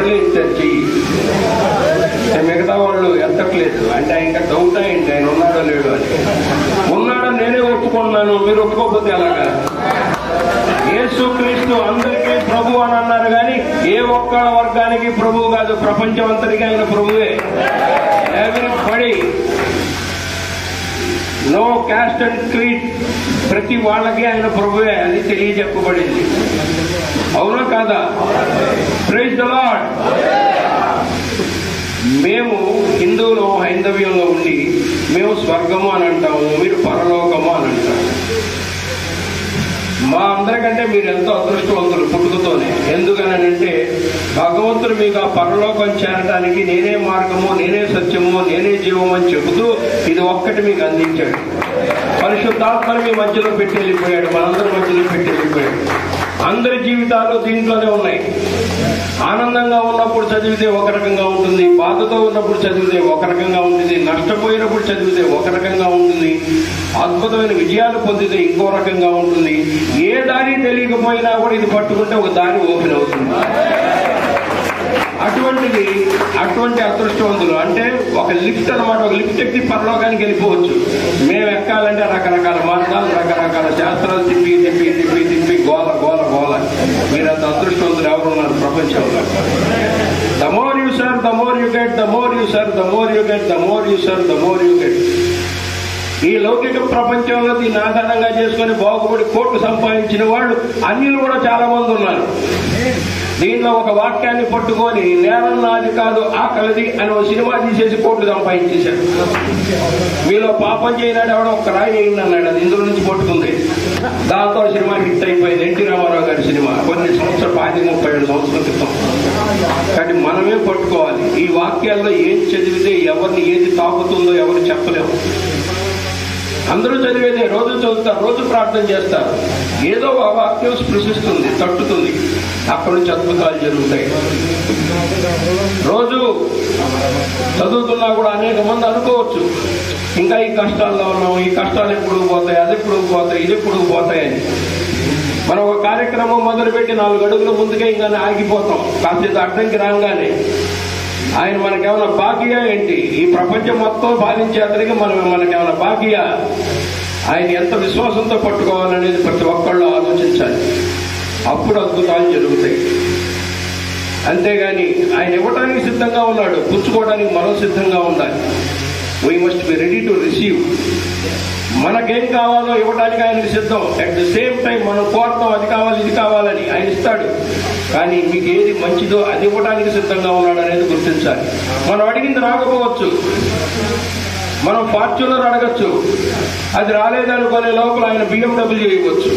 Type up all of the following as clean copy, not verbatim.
ఒక్కళ్ళే ఇచ్చారు చెయ్యి, మిగతా వాళ్ళు ఎత్తట్లేదు. అంటే ఇంకా డౌట్ అయింది ఆయన ఉన్నాడో లేడు అని. ఉన్నాడని నేనే ఒప్పుకున్నాను, మీరు ఒప్పుకోకపోతే ఎలాగా? యేసుక్రీస్తు అందరికీ ప్రభు అని అన్నారు కానీ ఏ ఒక్క వర్గానికి ప్రభువు కాదు, ప్రపంచం అంతటికీ ఆయన ప్రభువే. Everybody, no caste and creed, ప్రతి వాళ్ళకి ఆయన ప్రభువే, అది తెలియజెప్పబడింది. అవునా కాదా? Praise the Lord. మేము హిందువులు హైందవ్యంలో ఉండి మేము స్వర్గము అని అంటాము, మీరు పరలోకము అని అంటాము. మా అందరికంటే మీరు ఎంతో అదృష్టవంతులు పుట్టుకతోనే. ఎందుకనంటే భగవంతుడు మీకు ఆ పరలోకం చేరడానికి నేనే మార్గము, నేనే సత్యము, నేనే జీవము అని చెబుతూ ఇది ఒక్కటి మీకు అందించాడు. పరిశుద్ధాత్మను మీ మధ్యలో పెట్టి వెళ్ళిపోయాడు, మనందరి మధ్యలో పెట్టి వెళ్ళిపోయాడు. అందరి జీవితాలు దీంట్లోనే ఉన్నాయి. ఆనందంగా ఉన్నప్పుడు చదివితే ఒక రకంగా ఉంటుంది, బాధతో ఉన్నప్పుడు చదివితే ఒక రకంగా ఉంటుంది, నష్టపోయినప్పుడు చదివితే ఒక రకంగా ఉంటుంది, అద్భుతమైన విజయాలు పొందితే ఇంకో రకంగా ఉంటుంది. ఏ దారి తెలియకపోయినా కూడా ఇది పట్టుకుంటే ఒక దారి ఓపెన్ అవుతుంది. అటువంటి అదృష్టవంతులు అంటే ఒక లిఫ్ట్ అనమాట. ఒక లిఫ్ట్ ఎక్కి పరలోకానికి వెళ్ళిపోవచ్చు. మేము ఎక్కాలంటే రకరకాల మార్గాలు, రకరకాల శాస్త్రాలు తిప్పి తిప్పి తిప్పి తిప్పి గోల గోల గోల. మీరంత అదృష్టవంతులు ఎవరున్నారు ప్రపంచంలో? The more you serve, the more you get. The more you serve, the more you get. The more you serve, the more you get. ఈ లౌకిక ప్రపంచంలో దీన్ని ఆధారంగా చేసుకుని బాగుపడి కోట్లు సంపాదించిన వాళ్ళు అన్యులు కూడా చాలా మంది ఉన్నారు. దీంట్లో ఒక వాక్యాన్ని పట్టుకొని నేరం నాది కాదు ఆకలిది అని ఒక సినిమా తీసేసి కోట్లు సంపాదించేశాడు. మీలో పాపం చేయనాడు ఎవడో ఒక రాయి వేయండి అన్నాడు, అది ఇందులో నుంచి పట్టుకుంది. దాంతో సినిమా హిట్ అయిపోయింది. ఎన్టీ రామారావు గారి సినిమా కొన్ని సంవత్సరాలు 37 సంవత్సరాల క్రితం. కాబట్టి మనమే పట్టుకోవాలి. ఈ వాక్యాల్లో ఏం చదివితే ఎవరిని ఏది తాకుతుందో ఎవరు చెప్పలేము. అందరూ చదివేదే, రోజు చదువుతారు, రోజు ప్రార్థన చేస్తారు. ఏదో ఆ వాక్యం స్పృశిస్తుంది, తట్టుతుంది, అక్కడి నుంచి అద్భుతాలు జరుగుతాయి. రోజు చదువుతున్నా కూడా అనేక మంది అనుకోవచ్చు ఇంకా ఈ కష్టాల్లో ఉన్నాం, ఈ కష్టాలు ఎప్పుడు పోతాయి, అది ఎప్పుడు పోతాయి, ఇది ఎప్పుడు పోతాయని. మనం ఒక కార్యక్రమం మొదలుపెట్టి 4 అడుగుల ముందుకే ఇంకా ఆగిపోతాం. కాసేపు అడ్డంకి రాగానే ఆయన మనకేమైనా బాకీయా ఏంటి? ఈ ప్రపంచం మొత్తం పాలించే అతనికి మనకేమైనా బాకీయా? ఆయన ఎంత విశ్వాసంతో పట్టుకోవాలనేది ప్రతి ఒక్కళ్ళు ఆలోచించాలి. అప్పుడు అద్భుతాలు జరుగుతాయి. అంతేగాని ఆయన ఇవ్వడానికి సిద్ధంగా ఉన్నాడు, పుచ్చుకోవడానికి మనం సిద్ధంగా ఉండాలి. We must be ready to receive. మనకేం కావాలో ఇవ్వడానికి ఆయనకు సిద్ధం. అట్ ద సేమ్ టైం మనం కోరతాం, అది కావాలి ఇది కావాలని, ఆయన ఇస్తాడు. కానీ మీకు ఏది మంచిదో అది ఇవ్వడానికి సిద్ధంగా ఉన్నాడు అనేది గుర్తించాలి. మనం అడిగింది రాకపోవచ్చు, మనం ఫార్చ్యూనర్ అడగచ్చు, అది రాలేదనుకునే లోపల ఆయన BMW ఇవ్వచ్చు.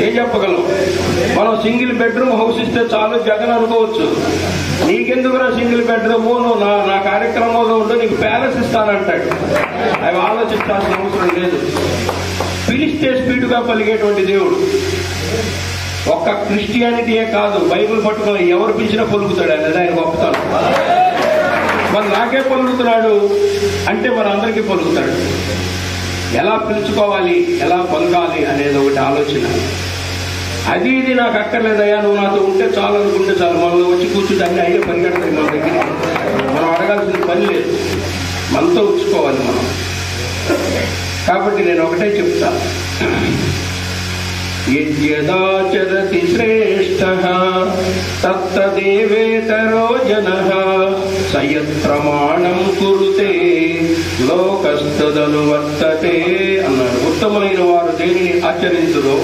ఏం చెప్పగలం? మనం సింగిల్ బెడ్రూమ్ హౌస్ ఇస్తే చాలు జగన్ అనుకోవచ్చు. నీకెందుకురా సింగిల్ బెడ్రూమ్, నువ్వు నా కార్యక్రమంలో ఉంటూ నీకు ప్యాలెస్ ఇస్తానంటాడు. అవి ఆలోచించాల్సిన అవసరం లేదు. పిలిస్తే స్పీడ్గా పలిగేటువంటి దేవుడు. ఒక్క క్రిస్టియానిటీయే కాదు, బైబిల్ పట్టుకుని ఎవరు పిలిచినా పలుకుతాడు. అనేది ఆయన గొప్పతనం. మరి నాకే పలుకుతున్నాడు అంటే మన అందరికీ పలుకుతాడు. ఎలా పిలుచుకోవాలి, ఎలా పలకాలి అనేది ఒకటి ఆలోచన. అది ఇది నాకు అక్కర్లేదయ్యా, నువ్వు నాతో ఉంటే చాలు అనుకుంటే చాలు. మనలో వచ్చి కూర్చుంటే అన్ని అయ్యే పరిగెడతాయి మన దగ్గర. మనం అడగాల్సిన పని లేదు, మనతో ఉంచుకోవాలి మనం. కాబట్టి నేను ఒకటే చెప్తా, యద్యదాచరతి శ్రేష్ఠః తత్తదేవేతరో జనః సయత్ ప్రమాణం కురుతే లోకస్తదనువర్తతే అన్నాడు. ఉత్తములైన వారు దేనిని ఆచరించుదో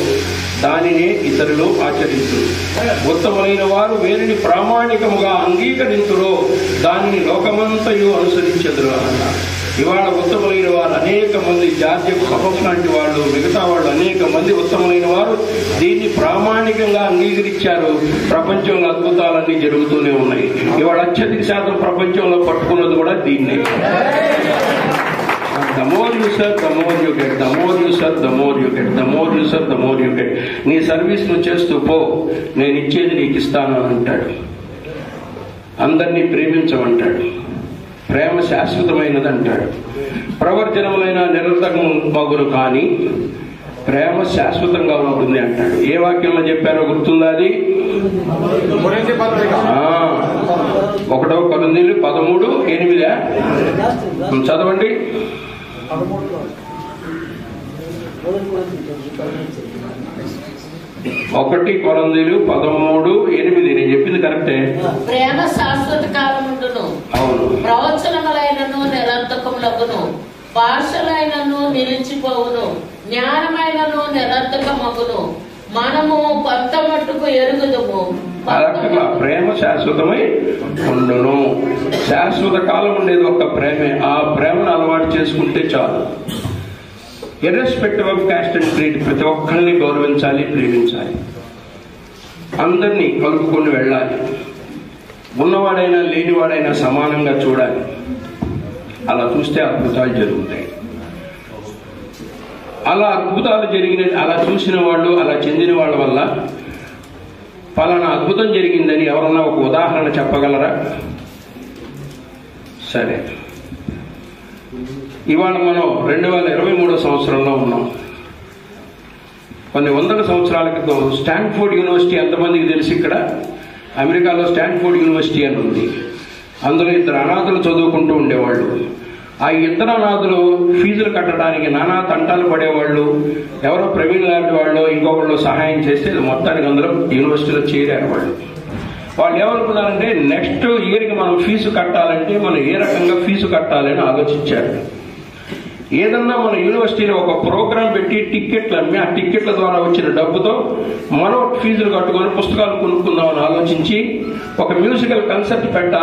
దానినే ఇతరులు ఆచరించురు. ఉత్తములైన వారు వేరిని ప్రామాణికముగా అంగీకరించురో దానిని లోకమంతయు అనుసరించెదరు అన్నారు. ఇవాళ ఉత్తములైన వారు అనేక మంది, జార్జెఫ్ సఫఫ్ లాంటి వాళ్ళు, మిగతా వాళ్ళు అనేక మంది ఉత్తములైన వారు దీన్ని ప్రామాణికంగా అంగీకరించారు. ప్రపంచంలో అద్భుతాలన్నీ జరుగుతూనే ఉన్నాయి. ఇవాళ అత్యధిక శాతం ప్రపంచంలో పట్టుకున్నది కూడా దీన్నే. The more you serve, the more you get. The more you serve, the more you get. The more you serve, the more you get. నీ సర్వీస్ నువ్వు చేస్తూ పో, నేను ఇచ్చేది నీకు ఇస్తాను అని అంటాడు. అందరినీ ప్రేమించమంటాడు. ప్రేమ శాశ్వతమైనది అంటాడు. ప్రవర్జనములైన నిరర్ధకం మగురు కానీ ప్రేమ శాశ్వతంగా ఉంటుంది అంటాడు. ఏ వాక్యంలో చెప్పారో గుర్తుందా అది? 1 కొరింథీయులు 13:8 చదవండి. 1 కొరింథీయులు 13:8. నేను చెప్పింది కరెక్టే. ప్రేమ శాశ్వత కాలముండును. అవును. ప్రవచనములైనను నిరర్థకములగును, భాషలైనను నిలిచిపోవును, జ్ఞానమైనను నిరర్థకమగును, మనము కొంత మట్టుకు ఎరుగుదుము. ప్రేమ శాశ్వతమై ఉండును. శాశ్వత కాలం ఉండేది ఒక్క ప్రేమే. ఆ ప్రేమను అలవాటు చేసుకుంటే చాలు. Irrespective of cost and creed, ప్రతి ఒక్కరిని గౌరవించాలి, ప్రేమించాలి, అందరినీ కలుపుకొని వెళ్ళాలి. ఉన్నవాడైనా లేనివాడైనా సమానంగా చూడాలి. అలా చూస్తే అద్భుతాలు జరుగుతాయి. అలా అద్భుతాలు అలా చూసిన వాళ్ళు, అలా చెందిన వాళ్ళ వల్ల పలానా అద్భుతం జరిగిందని ఎవరన్నా ఒక ఉదాహరణ చెప్పగలరా? సరే, ఇవాళ మనం 2023 సంవత్సరంలో ఉన్నాం. కొన్ని వందల సంవత్సరాల క్రితం స్టాన్ఫోర్డ్ యూనివర్సిటీ ఎంతమందికి తెలుసు? ఇక్కడ అమెరికాలో స్టాన్ఫోర్డ్ యూనివర్సిటీ అని ఉంది. అందులో 2 అనాథులు చదువుకుంటూ ఉండేవాళ్ళు. ఆ 2 అనాథులు ఫీజులు కట్టడానికి నానా తంటాలు పడేవాళ్ళు. ఎవరో ప్రవీణ్ లాంటి వాళ్ళు ఇంకొకళ్ళు సహాయం చేస్తే మొత్తానికి అందరూ యూనివర్సిటీలో చేరారు. వాళ్ళు ఏమనుకున్నారంటే నెక్స్ట్ ఇయర్కి మనం ఫీజు కట్టాలంటే మనం ఏ రకంగా ఫీజు కట్టాలని ఆలోచించారు. ఏదన్నా మన యూనివర్సిటీలో ఒక ప్రోగ్రాం పెట్టి టిక్కెట్లు అమ్మి ఆ టిక్కెట్ల ద్వారా వచ్చిన డబ్బుతో మనం ఫీజులు కట్టుకొని పుస్తకాలు కొనుక్కుందామని ఆలోచించి ఒక మ్యూజికల్ కన్సర్ట్ పెట్టాలి.